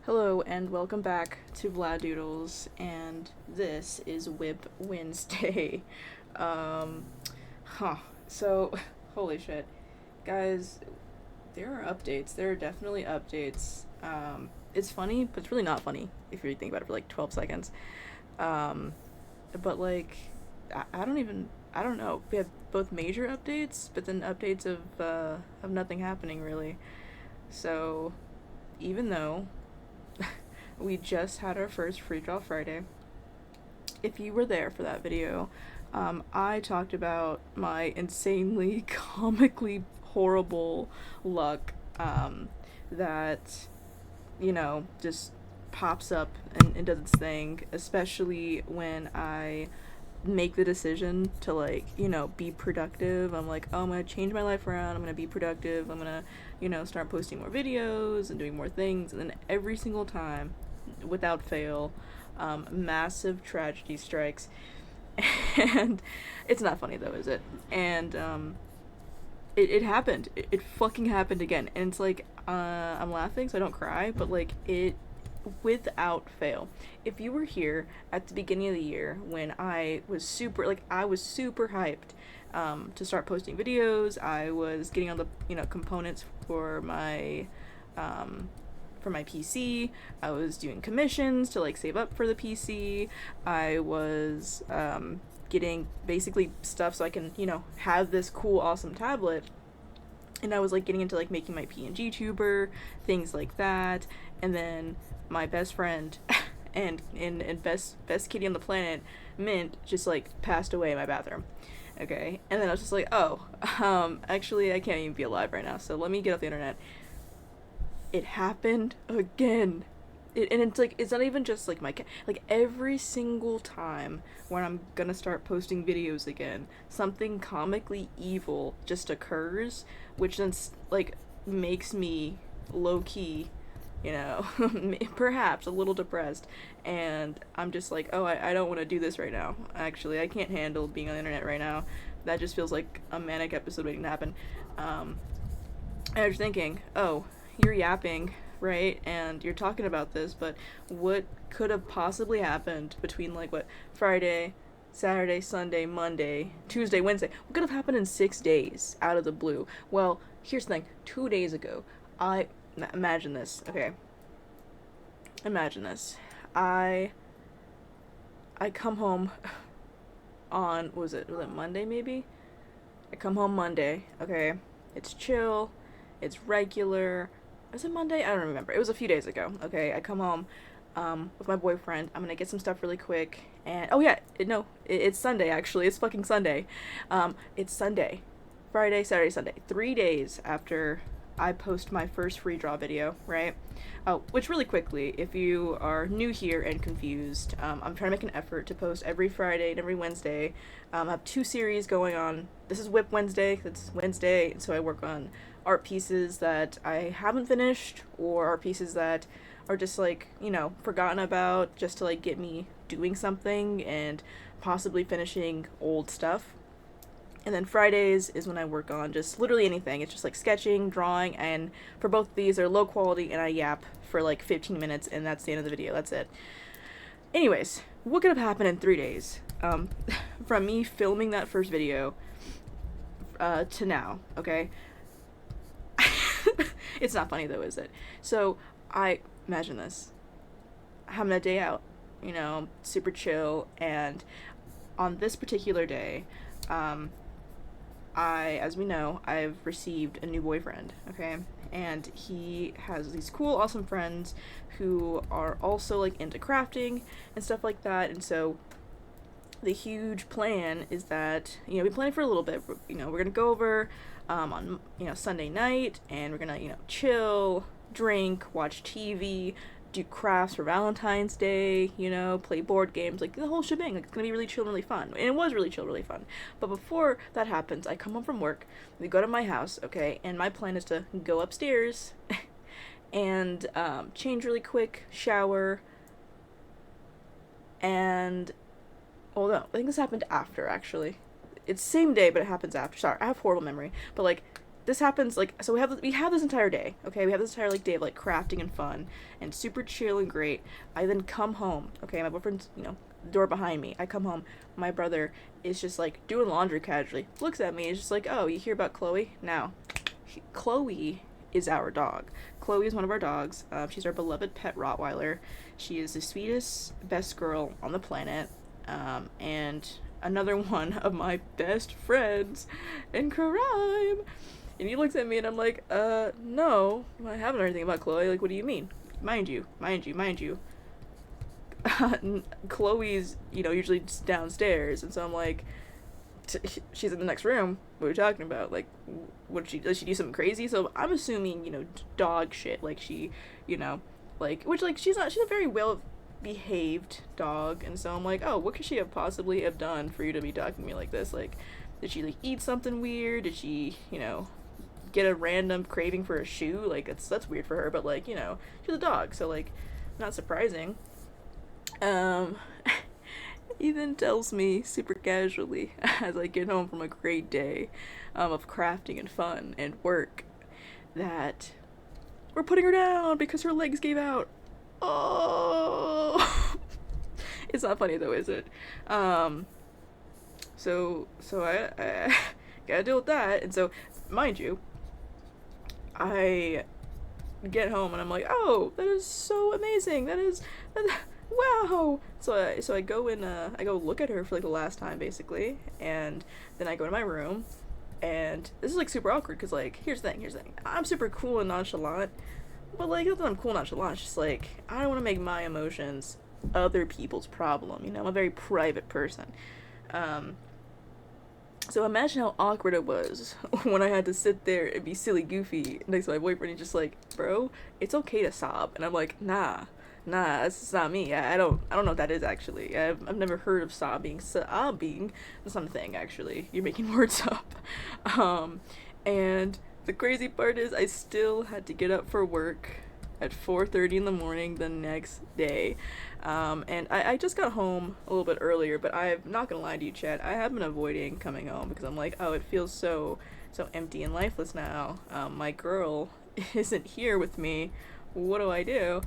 Hello and welcome back to VLADdoodles, and this is WIP Wednesday. um, huh. So, holy shit. Guys, there are updates. There are definitely updates. It's funny, but it's really not funny if you think about it for like 12 seconds. Um, but like, I don't know. We have both major updates, but then updates of nothing happening really. So, even though we just had our first Free Draw Friday. If you were there for that video, I talked about my insanely, comically horrible luck that, just pops up and does its thing, especially when I make the decision to be productive. I'm like, oh, I'm gonna change my life around, I'm gonna be productive, I'm gonna start posting more videos and doing more things. And then every single time, without fail, massive tragedy strikes. And it's not funny though, is it? And it happened. It fucking happened again. And it's like, I'm laughing so I don't cry, but like, it without fail. If you were here at the beginning of the year when I was super hyped to start posting videos. I was getting all the components for my PC. I was doing commissions to like save up for the PC. I was getting basically stuff so I can have this cool awesome tablet. And I was like getting into like making my PNG tuber, things like that. And then my best friend and best kitty on the planet, Mint, just like passed away in my bathroom. Okay, and then I was just like, oh, actually I can't even be alive right now, so let me get off the internet. It happened again. And it's like, it's not even just like my cat, like every single time when I'm gonna start posting videos again, something comically evil just occurs, which then like makes me low key, perhaps a little depressed. And I'm just like, oh, I don't want to do this right now. Actually, I can't handle being on the internet right now. That just feels like a manic episode waiting to happen. I was thinking, oh, you're yapping, right? And you're talking about this, but what could have possibly happened between like what, Friday, Saturday, Sunday, Monday, Tuesday, Wednesday? What could have happened in 6 days out of the blue? Well, here's the thing. 2 days ago, imagine this. Okay, imagine this. I come home on, was it Monday maybe? I come home Monday. Okay, it's chill. It's regular. Was it Monday? I don't remember. It was a few days ago. Okay, I come home with my boyfriend. I'm gonna get some stuff really quick. And oh yeah, it's Sunday actually. It's fucking Sunday. It's Sunday, Friday, Saturday, Sunday. 3 days after I post my first free draw video, right? Oh, which really quickly, if you are new here and confused, I'm trying to make an effort to post every Friday and every Wednesday. I have 2 series going on. This is WIP Wednesday. That's Wednesday, so I work on art pieces that I haven't finished, or art pieces that are just like, forgotten about, just to like get me doing something and possibly finishing old stuff. And then Fridays is when I work on just literally anything. It's just like sketching, drawing, and for both of these, they're low quality, and I yap for like 15 minutes, and that's the end of the video. That's it. Anyways, what could have happened in 3 days? From me filming that first video to now, okay? It's not funny though, is it? So, I imagine this. Having a day out, super chill, and on this particular day, as we know, I've received a new boyfriend, okay? And he has these cool, awesome friends who are also, like, into crafting and stuff like that. And so the huge plan is that, we've been planning for a little bit. We're going to go over on, Sunday night, and we're going to, chill, drink, watch TV, do crafts for Valentine's Day, play board games, like the whole shebang. Like, it's gonna be really chill and really fun. And it was really chill, really fun. But before that happens, I come home from work, we go to my house, okay, and my plan is to go upstairs and change really quick, shower, and oh no, I think this happened after actually. It's same day, but it happens after. Sorry, I have horrible memory. But like, this happens, like, so we have this entire day, okay? We have this entire, like, day of, like, crafting and fun and super chill and great. I then come home, okay? My boyfriend's, door behind me. I come home. My brother is just, like, doing laundry casually. Looks at me. Is just like, oh, you hear about Chloe? Now, Chloe is our dog. Chloe is one of our dogs. She's our beloved pet Rottweiler. She is the sweetest, best girl on the planet. And another one of my best friends in crime. And he looks at me and I'm like, no, I haven't heard anything about Chloe. Like, what do you mean? Mind you. Chloe's, usually downstairs. And so I'm like, she's in the next room. What are we talking about? Like, does she do something crazy? So I'm assuming, dog shit. Like, she, she's a very well behaved dog. And so I'm like, oh, what could she possibly have done for you to be talking to me like this? Like, did she, like, eat something weird? Did she, get a random craving for a shoe? Like, that's weird for her, but, like, she's a dog, so, like, not surprising. He then tells me super casually as I get home from a great day of crafting and fun and work that we're putting her down because her legs gave out. Oh, it's not funny though, is it? So I gotta deal with that, and so, mind you, I get home and I'm like, oh, that is so amazing. Wow. So I go in, I go look at her for like the last time basically, and then I go to my room, and this is like super awkward because, like, here's the thing. I'm super cool and nonchalant, but, like, not that I'm cool and nonchalant. It's just like I don't want to make my emotions other people's problem. I'm a very private person. So imagine how awkward it was when I had to sit there and be silly goofy next to my boyfriend. He's just like, bro, it's okay to sob. And I'm like, nah, that's not me. I don't know what that is, actually. I've never heard of sobbing. Sobbing, that's not a thing, actually. You're making words up. And the crazy part is I still had to get up for work at 4:30 in the morning the next day. And I just got home a little bit earlier, but I'm not gonna lie to you, Chad, I have been avoiding coming home because I'm like, oh, it feels so empty and lifeless now. My girl isn't here with me. What do I do?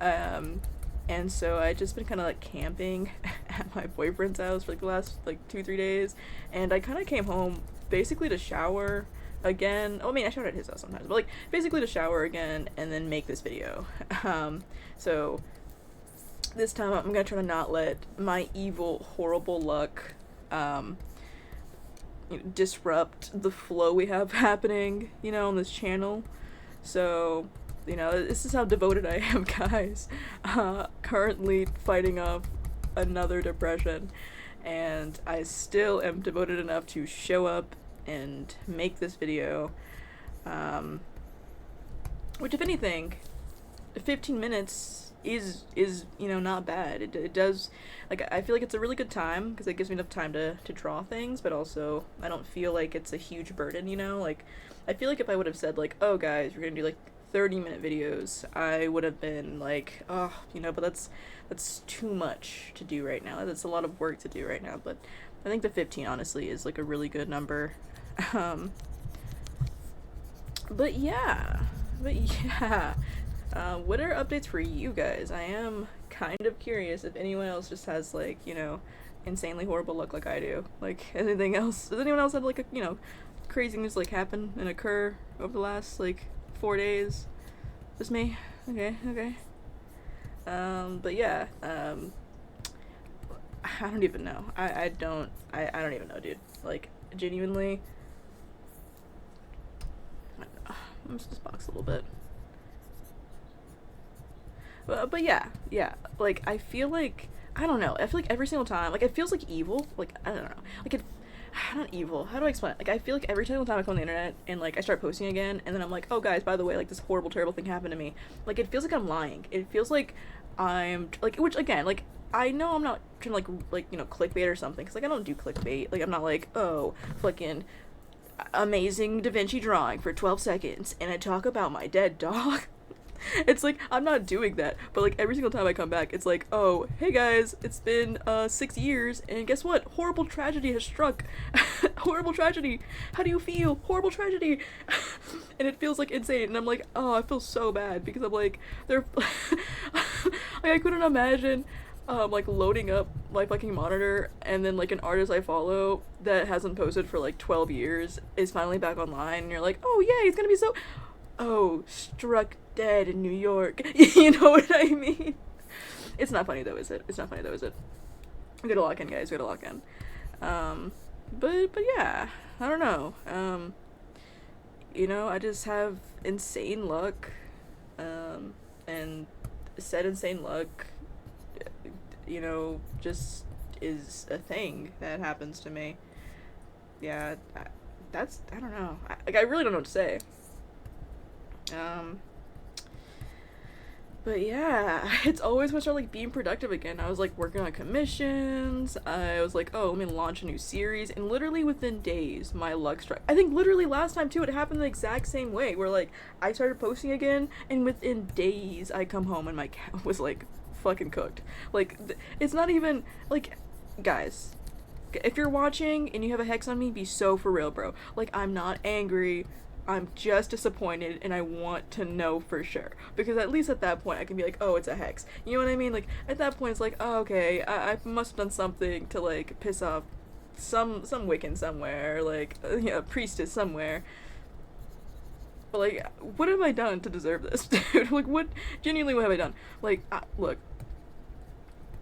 And so I just been kind of like camping at my boyfriend's house for like the last like 2-3 days, and I kind of came home basically to shower again. I mean, I showered at his house sometimes, but, like, basically to shower again and then make this video. So this time I'm gonna try to not let my evil, horrible luck disrupt the flow we have happening, on this channel. So, this is how devoted I am, guys. Currently fighting off another depression, and I still am devoted enough to show up and make this video, which, if anything, 15 minutes is not bad. It does, like, I feel like it's a really good time because it gives me enough time to draw things, but also I don't feel like it's a huge burden. Like, I feel like if I would have said, like, oh guys, we're gonna do like 30-minute videos, I would have been like, oh, but that's too much to do right now. That's a lot of work to do right now. But I think the 15 honestly is like a really good number. But yeah, what are updates for you guys? I am kind of curious if anyone else just has, like, insanely horrible luck like I do. Like, anything else? Does anyone else have, like, a, crazy news, like, happen and occur over the last, like, 4 days? Just me? Okay. But yeah, I don't even know. I don't even know, dude. Like, genuinely, I'm just box a little bit. But yeah, like, I feel like, I don't know, I feel like every single time, like, it feels like evil, like, I don't know, like, not evil, how do I explain it? Like, I feel like every single time I come on the internet and, like, I start posting again, and then I'm like, oh guys, by the way, like, this horrible, terrible thing happened to me, like, it feels like I'm lying. It feels like I'm, like, which, again, like, I know I'm not trying to, like, clickbait or something, because, like, I don't do clickbait. Like, I'm not like, oh, fucking amazing Da Vinci drawing for 12 seconds, and I talk about my dead dog. It's like, I'm not doing that, but like every single time I come back, it's like, oh, hey guys, it's been 6 years, and guess what? Horrible tragedy has struck. Horrible tragedy. How do you feel? Horrible tragedy. And it feels like insane, and I'm like, oh, I feel so bad because I'm like, they're like, I couldn't imagine like loading up my fucking monitor, and then like an artist I follow that hasn't posted for like 12 years is finally back online, and you're like, oh yeah, he's gonna be so, oh, struck dead in New York. You know what I mean? It's not funny though, is it? It's not funny though, is it? We gotta lock in, guys. We gotta lock in. But yeah, I don't know. You know, I just have insane luck. And said insane luck, you know, just is a thing that happens to me. Yeah, I don't know. I really don't know what to say. But yeah, it's always when I start like being productive again. I was like working on commissions. I was like, oh, let me launch a new series, and literally within days, my luck struck. I think literally last time too, it happened the exact same way. Where like I started posting again, and within days, I come home and my cat was like fucking cooked. Like it's not even like, guys, if you're watching and you have a hex on me, be so for real, bro. Like I'm not angry. I'm just disappointed, and I want to know for sure. Because at least at that point, I can be like, oh, it's a hex. You know what I mean? Like, at that point, it's like, oh, okay, I must have done something to, like, piss off some Wiccan somewhere, like, a priestess somewhere. But, like, what have I done to deserve this, dude? Like, genuinely, what have I done? Like, look,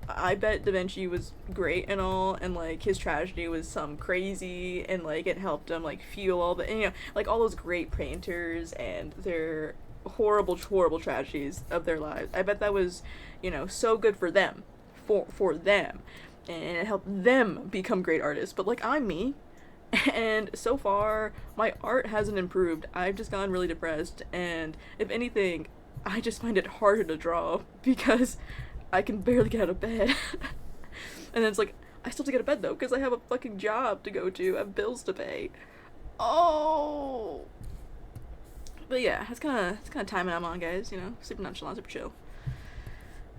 I bet Da Vinci was great and all, and like his tragedy was some crazy, and like it helped him like fuel all the, and, you know, like all those great painters and their horrible tragedies of their lives. I bet that was, you know, so good for them, for them, and it helped them become great artists. But like I'm me, and so far my art hasn't improved. I've just gotten really depressed, and if anything, I just find it harder to draw because I can barely get out of bed. And then it's like, I still have to get out of bed though, because I have a fucking job to go to, I have bills to pay. Oh. But yeah, it's kind of timing I'm on, guys, you know, super nonchalant, super chill.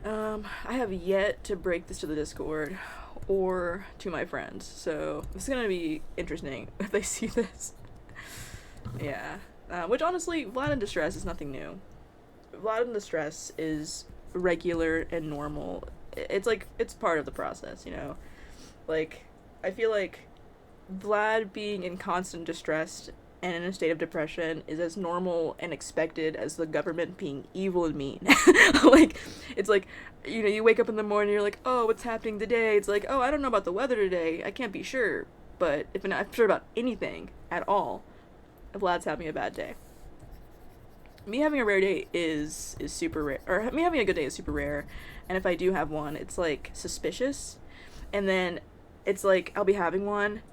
I have yet to break this to the Discord or to my friends, so it's gonna be interesting if they see this. Yeah. Which honestly, Vlad in Distress is nothing new. Vlad in Distress is regular and normal. It's like, it's part of the process, you know? Like, I feel like Vlad being in constant distress and in a state of depression is as normal and expected as the government being evil and mean. Like, it's like, you know, you wake up in the morning, you're like, oh, what's happening today? It's like, oh, I don't know about the weather today, I can't be sure. But if I'm sure about anything at all, Vlad's having a bad day. Me having a rare day is super rare, or me having a good day is super rare, and if I do have one, it's like suspicious, and then it's like I'll be having one,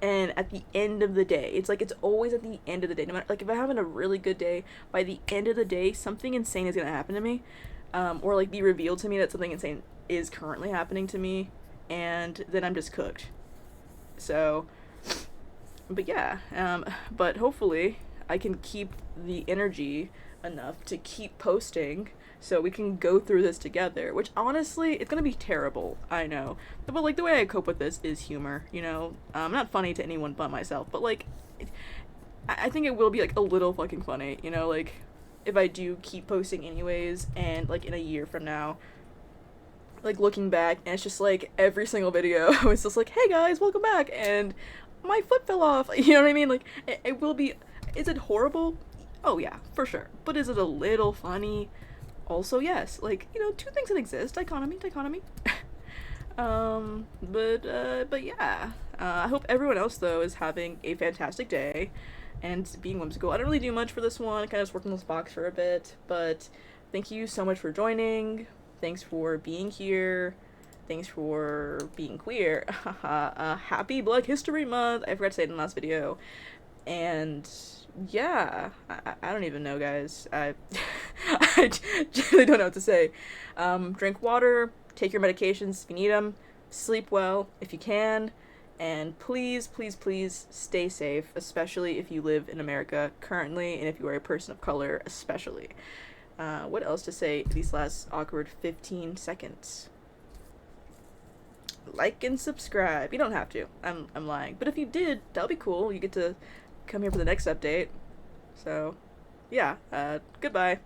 and at the end of the day, it's like it's always at the end of the day, no matter, like if I'm having a really good day, by the end of the day, something insane is gonna happen to me, or like be revealed to me that something insane is currently happening to me, and then I'm just cooked. So, but yeah, but hopefully I can keep the energy enough to keep posting so we can go through this together, which honestly, it's gonna be terrible, I know, but like the way I cope with this is humor, you know. I'm not funny to anyone but myself, but like I think it will be like a little fucking funny, you know, like if I do keep posting anyways, and like in a year from now, like looking back, and it's just like every single video it's just like, hey guys, welcome back, and my foot fell off, you know what I mean? Like it will be. Is it horrible? Oh yeah, for sure. But is it a little funny? Also yes. Like, you know, two things that exist. Dichotomy. But yeah. I hope everyone else though is having a fantastic day and being whimsical. I don't really do much for this one. I kind of just worked on this box for a bit, but thank you so much for joining. Thanks for being here. Thanks for being queer. Happy Black History Month. I forgot to say it in the last video. And yeah, I don't even know, guys. I really don't know what to say. Drink water, take your medications if you need them, sleep well if you can, and please, please, please stay safe, especially if you live in America currently, and if you are a person of color especially. What else to say these last awkward 15 seconds? Like and subscribe. You don't have to. I'm lying. But if you did, that'll be cool. You get to come here for the next update. So, yeah. Goodbye.